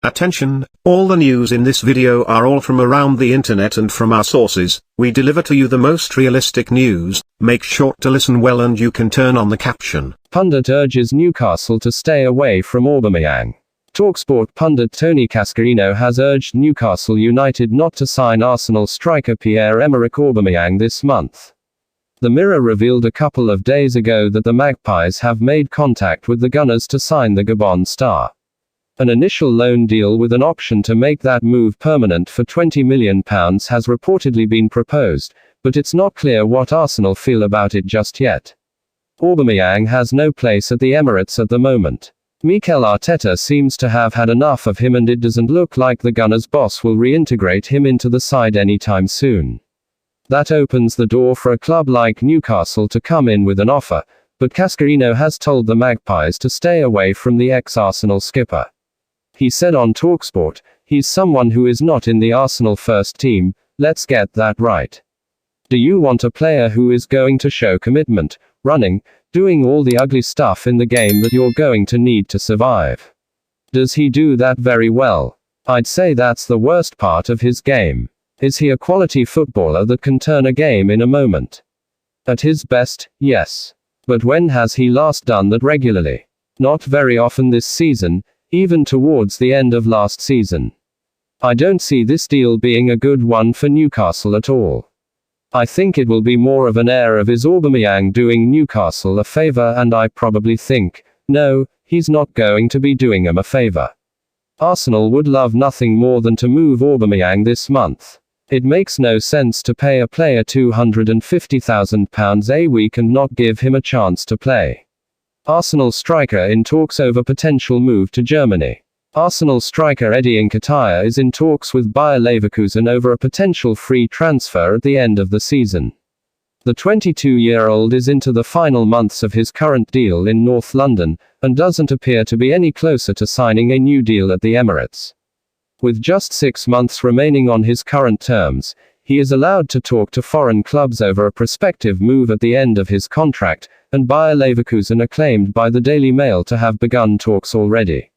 Attention, all the news in this video are all from around the internet and from our sources. We deliver to you the most realistic news. Make sure to listen well and you can turn on the caption. Pundit urges Newcastle to stay away from Aubameyang. Talksport pundit Tony Cascarino has urged Newcastle United not to sign Arsenal striker Pierre-Emerick Aubameyang this month. The Mirror revealed a couple of days ago that the Magpies have made contact with the Gunners to sign the Gabon star. An initial loan deal with an option to make that move permanent for £20 million has reportedly been proposed, but it's not clear what Arsenal feel about it just yet. Aubameyang has no place at the Emirates at the moment. Mikel Arteta seems to have had enough of him, and it doesn't look like the Gunners' boss will reintegrate him into the side anytime soon. That opens the door for a club like Newcastle to come in with an offer, but Cascarino has told the Magpies to stay away from the ex-Arsenal skipper. He said on Talksport, "He's someone who is not in the Arsenal first team, let's get that right. Do you want a player who is going to show commitment, running, doing all the ugly stuff in the game that you're going to need to survive? Does he do that very well? I'd say that's the worst part of his game. Is he a quality footballer that can turn a game in a moment? At his best, yes. But when has he last done that regularly? Not very often this season, even towards the end of last season. I don't see this deal being a good one for Newcastle at all. I think it will be more of an air of is Aubameyang doing Newcastle a favour, and I probably think, no, he's not going to be doing them a favour. Arsenal would love nothing more than to move Aubameyang this month. It makes no sense to pay a player £250,000 a week and not give him a chance to play. Arsenal striker in talks over potential move to Germany. Arsenal striker Eddie Nketiah is in talks with Bayer Leverkusen over a potential free transfer at the end of the season. The 22-year-old is into the final months of his current deal in North London, and doesn't appear to be any closer to signing a new deal at the Emirates. With just 6 months remaining on his current terms, he is allowed to talk to foreign clubs over a prospective move at the end of his contract, and Bayer Leverkusen are claimed by the Daily Mail to have begun talks already.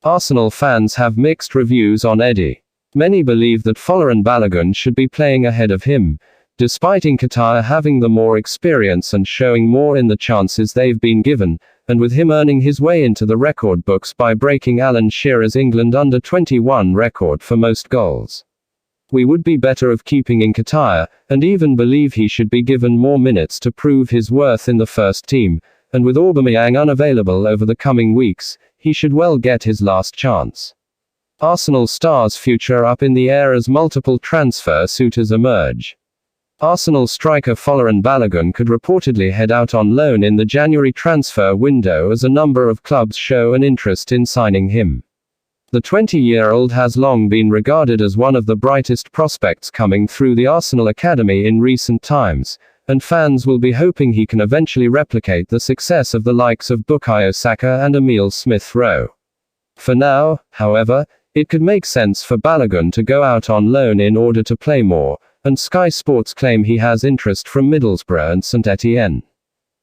Arsenal fans have mixed reviews on Eddie. Many believe that Folarin Balogun should be playing ahead of him, despite Nketiah having the more experience and showing more in the chances they've been given, and with him earning his way into the record books by breaking Alan Shearer's England under-21 record for most goals. We would be better of keeping Nketiah, and even believe he should be given more minutes to prove his worth in the first team, and with Aubameyang unavailable over the coming weeks, he should well get his last chance. Arsenal star's future up in the air as multiple transfer suitors emerge. Arsenal striker Folarin Balogun could reportedly head out on loan in the January transfer window as a number of clubs show an interest in signing him. The 20-year-old has long been regarded as one of the brightest prospects coming through the Arsenal academy in recent times, and fans will be hoping he can eventually replicate the success of the likes of Bukayo Saka and Emile Smith-Rowe. For now, however, it could make sense for Balogun to go out on loan in order to play more, and Sky Sports claim he has interest from Middlesbrough and St Etienne.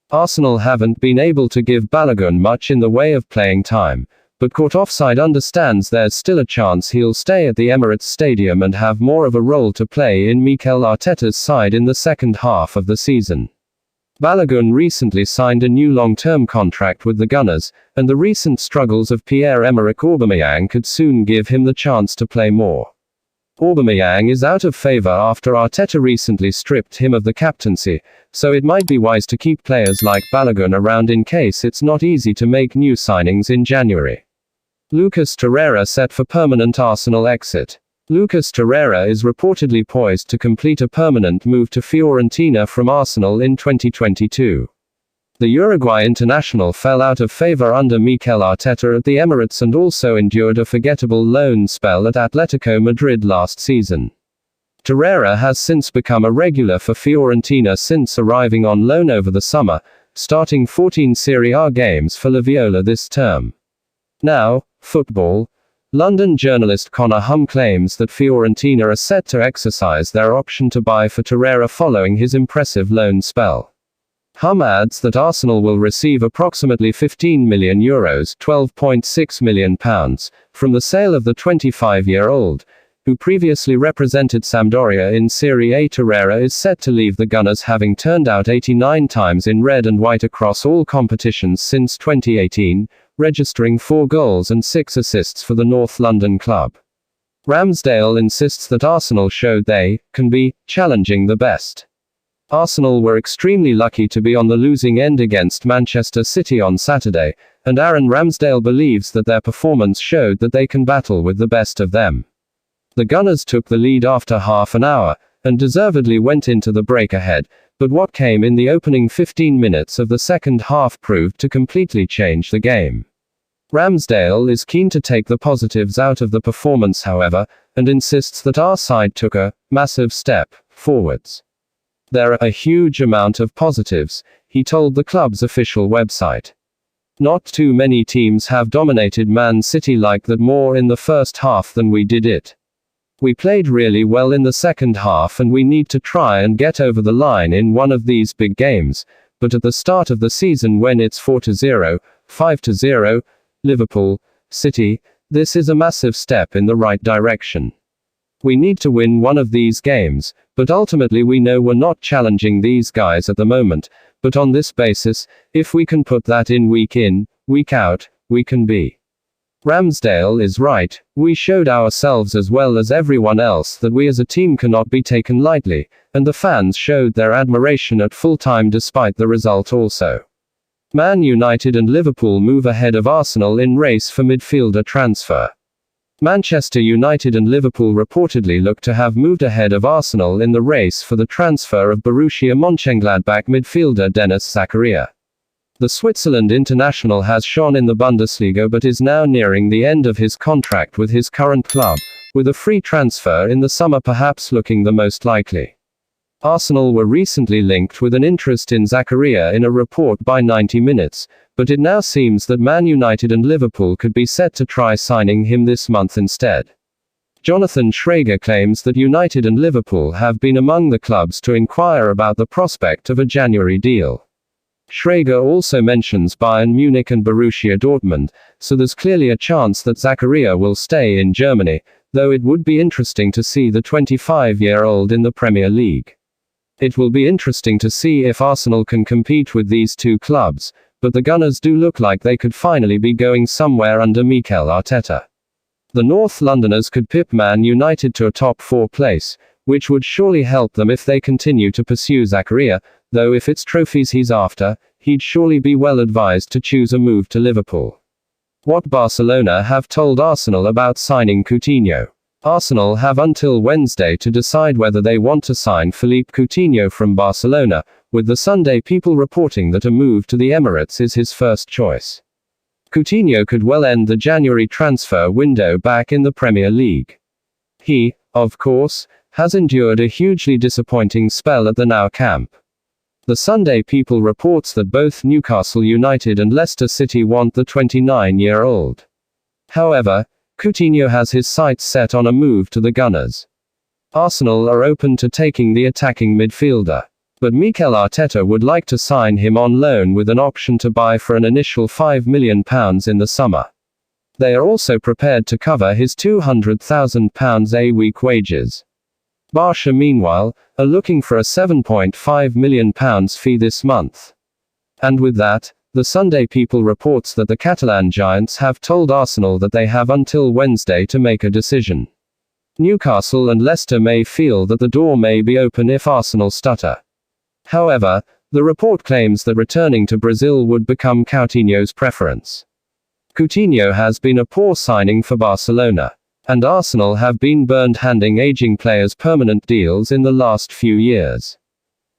Arsenal haven't been able to give Balogun much in the way of playing time, but Caught Offside understands there's still a chance he'll stay at the Emirates Stadium and have more of a role to play in Mikel Arteta's side in the second half of the season. Balogun recently signed a new long-term contract with the Gunners, and the recent struggles of Pierre-Emerick Aubameyang could soon give him the chance to play more. Aubameyang is out of favour after Arteta recently stripped him of the captaincy, so it might be wise to keep players like Balogun around in case it's not easy to make new signings in January. Lucas Torreira set for permanent Arsenal exit. Lucas Torreira is reportedly poised to complete a permanent move to Fiorentina from Arsenal in 2022. The Uruguay international fell out of favour under Mikel Arteta at the Emirates and also endured a forgettable loan spell at Atletico Madrid last season. Torreira has since become a regular for Fiorentina since arriving on loan over the summer, starting 14 Serie A games for La Viola this term. Now, football. London journalist Connor Hum claims that Fiorentina are set to exercise their option to buy for Torreira following his impressive loan spell. Hum adds that Arsenal will receive approximately €15 million, £12.6 million, from the sale of the 25-year-old, who previously represented Sampdoria in Serie A. Torreira is set to leave the Gunners, having turned out 89 times in red and white across all competitions since 2018, registering 4 goals and 6 assists for the North London club. Ramsdale insists that Arsenal showed they can be challenging the best. Arsenal were extremely lucky to be on the losing end against Manchester City on Saturday, and Aaron Ramsdale believes that their performance showed that they can battle with the best of them. The Gunners took the lead after half an hour, and deservedly went into the break ahead, but what came in the opening 15 minutes of the second half proved to completely change the game. Ramsdale is keen to take the positives out of the performance, however, and insists that our side took a massive step forwards. There are a huge amount of positives, he told the club's official website. Not too many teams have dominated Man City like that more in the first half than we did it. We played really well in the second half and we need to try and get over the line in one of these big games, but at the start of the season when it's 4-0, 5-0, Liverpool, City, this is a massive step in the right direction. We need to win one of these games, but ultimately we know we're not challenging these guys at the moment, but on this basis, if we can put that in, week out, we can be. Ramsdale is right, we showed ourselves as well as everyone else that we as a team cannot be taken lightly, and the fans showed their admiration at full time despite the result also. Man United and Liverpool move ahead of Arsenal in race for midfielder transfer. Manchester United and Liverpool reportedly look to have moved ahead of Arsenal in the race for the transfer of Borussia Mönchengladbach midfielder Dennis Zakaria. The Switzerland international has shone in the Bundesliga but is now nearing the end of his contract with his current club, with a free transfer in the summer perhaps looking the most likely. Arsenal were recently linked with an interest in Zakaria in a report by 90 Minutes, but it now seems that Man United and Liverpool could be set to try signing him this month instead. Jonathan Schrager claims that United and Liverpool have been among the clubs to inquire about the prospect of a January deal. Schrager also mentions Bayern Munich and Borussia Dortmund, so there's clearly a chance that Zakaria will stay in Germany, though it would be interesting to see the 25-year-old in the Premier League. It will be interesting to see if Arsenal can compete with these two clubs, but the Gunners do look like they could finally be going somewhere under Mikel Arteta. The North Londoners could pip Man United to a top 4 place, which would surely help them if they continue to pursue Zakaria, though if it's trophies he's after, he'd surely be well advised to choose a move to Liverpool. What Barcelona have told Arsenal about signing Coutinho. Arsenal have until Wednesday to decide whether they want to sign Philippe Coutinho from Barcelona, with the Sunday People reporting that a move to the Emirates is his first choice. Coutinho could well end the January transfer window back in the Premier League. He, of course, has endured a hugely disappointing spell at the Nou Camp. The Sunday People reports that both Newcastle United and Leicester City want the 29-year-old. However, Coutinho has his sights set on a move to the Gunners. Arsenal are open to taking the attacking midfielder, but Mikel Arteta would like to sign him on loan with an option to buy for an initial £5 million in the summer. They are also prepared to cover his £200,000 a week wages. Barca, meanwhile, are looking for a £7.5 million fee this month. And with that, the Sunday People reports that the Catalan giants have told Arsenal that they have until Wednesday to make a decision. Newcastle and Leicester may feel that the door may be open if Arsenal stutter. However, the report claims that returning to Brazil would become Coutinho's preference. Coutinho has been a poor signing for Barcelona, and Arsenal have been burned handing aging players permanent deals in the last few years.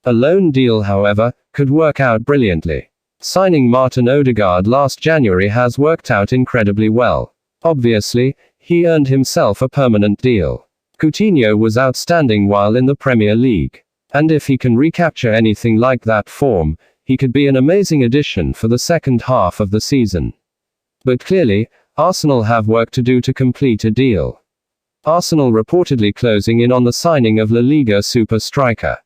A loan deal, however, could work out brilliantly. Signing Martin Odegaard last January has worked out incredibly well. Obviously, he earned himself a permanent deal. Coutinho was outstanding while in the Premier League, and if he can recapture anything like that form, he could be an amazing addition for the second half of the season. But clearly, Arsenal have work to do to complete a deal. Arsenal reportedly closing in on the signing of La Liga super striker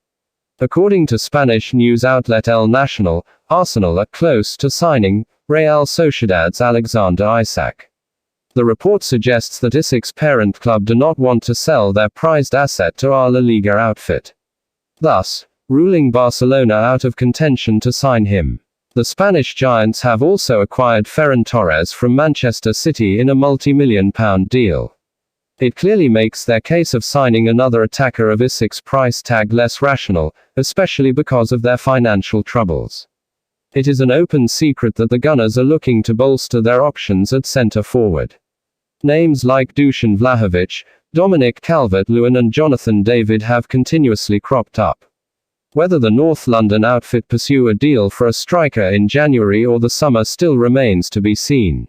According to Spanish news outlet El Nacional, Arsenal are close to signing Real Sociedad's Alexander Isak. The report suggests that Isak's parent club do not want to sell their prized asset to our La Liga outfit, thus ruling Barcelona out of contention to sign him. The Spanish giants have also acquired Ferran Torres from Manchester City in a multi-million-pound deal. It clearly makes their case of signing another attacker of Isak's price tag less rational, especially because of their financial troubles. It is an open secret that the Gunners are looking to bolster their options at centre forward. Names like Dusan Vlahovic, Dominic Calvert-Lewin and Jonathan David have continuously cropped up. Whether the North London outfit pursue a deal for a striker in January or the summer still remains to be seen.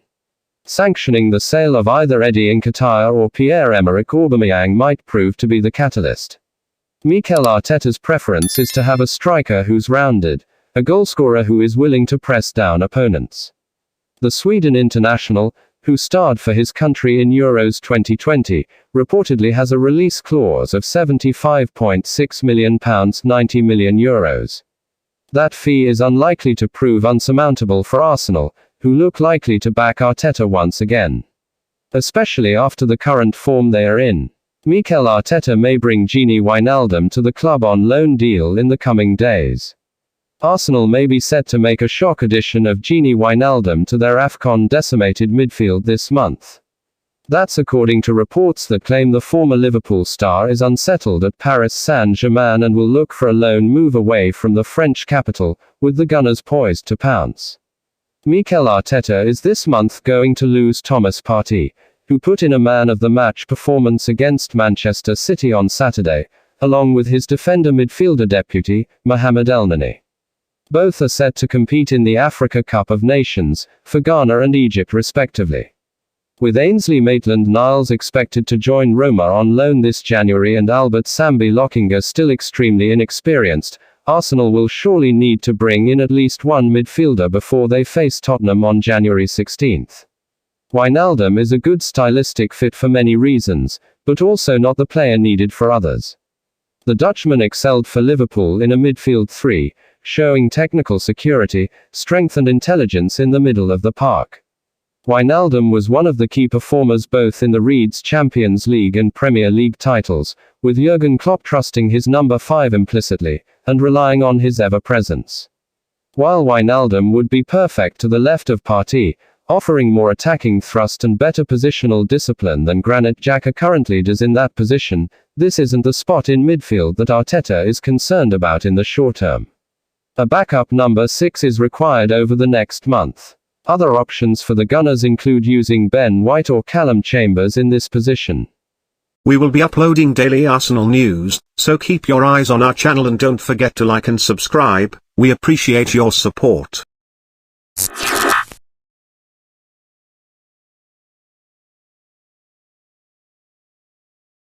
Sanctioning the sale of either Eddie Nketiah or Pierre-Emerick Aubameyang might prove to be the catalyst. Mikel Arteta's preference is to have a striker who's rounded, a goalscorer who is willing to press down opponents. The Sweden international, who starred for his country in Euros 2020, reportedly has a release clause of £75.6 million, €90 million. That fee is unlikely to prove unsurmountable for Arsenal, who look likely to back Arteta once again, especially after the current form they are in. Mikel Arteta may bring Gini Wijnaldum to the club on loan deal in the coming days. Arsenal may be set to make a shock addition of Gini Wijnaldum to their AFCON decimated midfield this month. That's according to reports that claim the former Liverpool star is unsettled at Paris Saint-Germain and will look for a loan move away from the French capital, with the Gunners poised to pounce. Mikel Arteta is this month going to lose Thomas Partey, who put in a man-of-the-match performance against Manchester City on Saturday, along with his defender midfielder deputy, Mohamed Elneny. Both are set to compete in the Africa Cup of Nations, for Ghana and Egypt respectively. With Ainsley Maitland-Niles expected to join Roma on loan this January and Albert Sambi Lokonga still extremely inexperienced, Arsenal will surely need to bring in at least one midfielder before they face Tottenham on January 16. Wijnaldum is a good stylistic fit for many reasons, but also not the player needed for others. The Dutchman excelled for Liverpool in a midfield three, showing technical security, strength and intelligence in the middle of the park. Wijnaldum was one of the key performers both in the Leeds Champions League and Premier League titles, with Jurgen Klopp trusting his number 5 implicitly, and relying on his ever-presence. While Wijnaldum would be perfect to the left of Partey, offering more attacking thrust and better positional discipline than Granit Xhaka currently does in that position, this isn't the spot in midfield that Arteta is concerned about in the short term. A backup number 6 is required over the next month. Other options for the Gunners include using Ben White or Callum Chambers in this position. We will be uploading daily Arsenal news, so keep your eyes on our channel and don't forget to like and subscribe. We appreciate your support.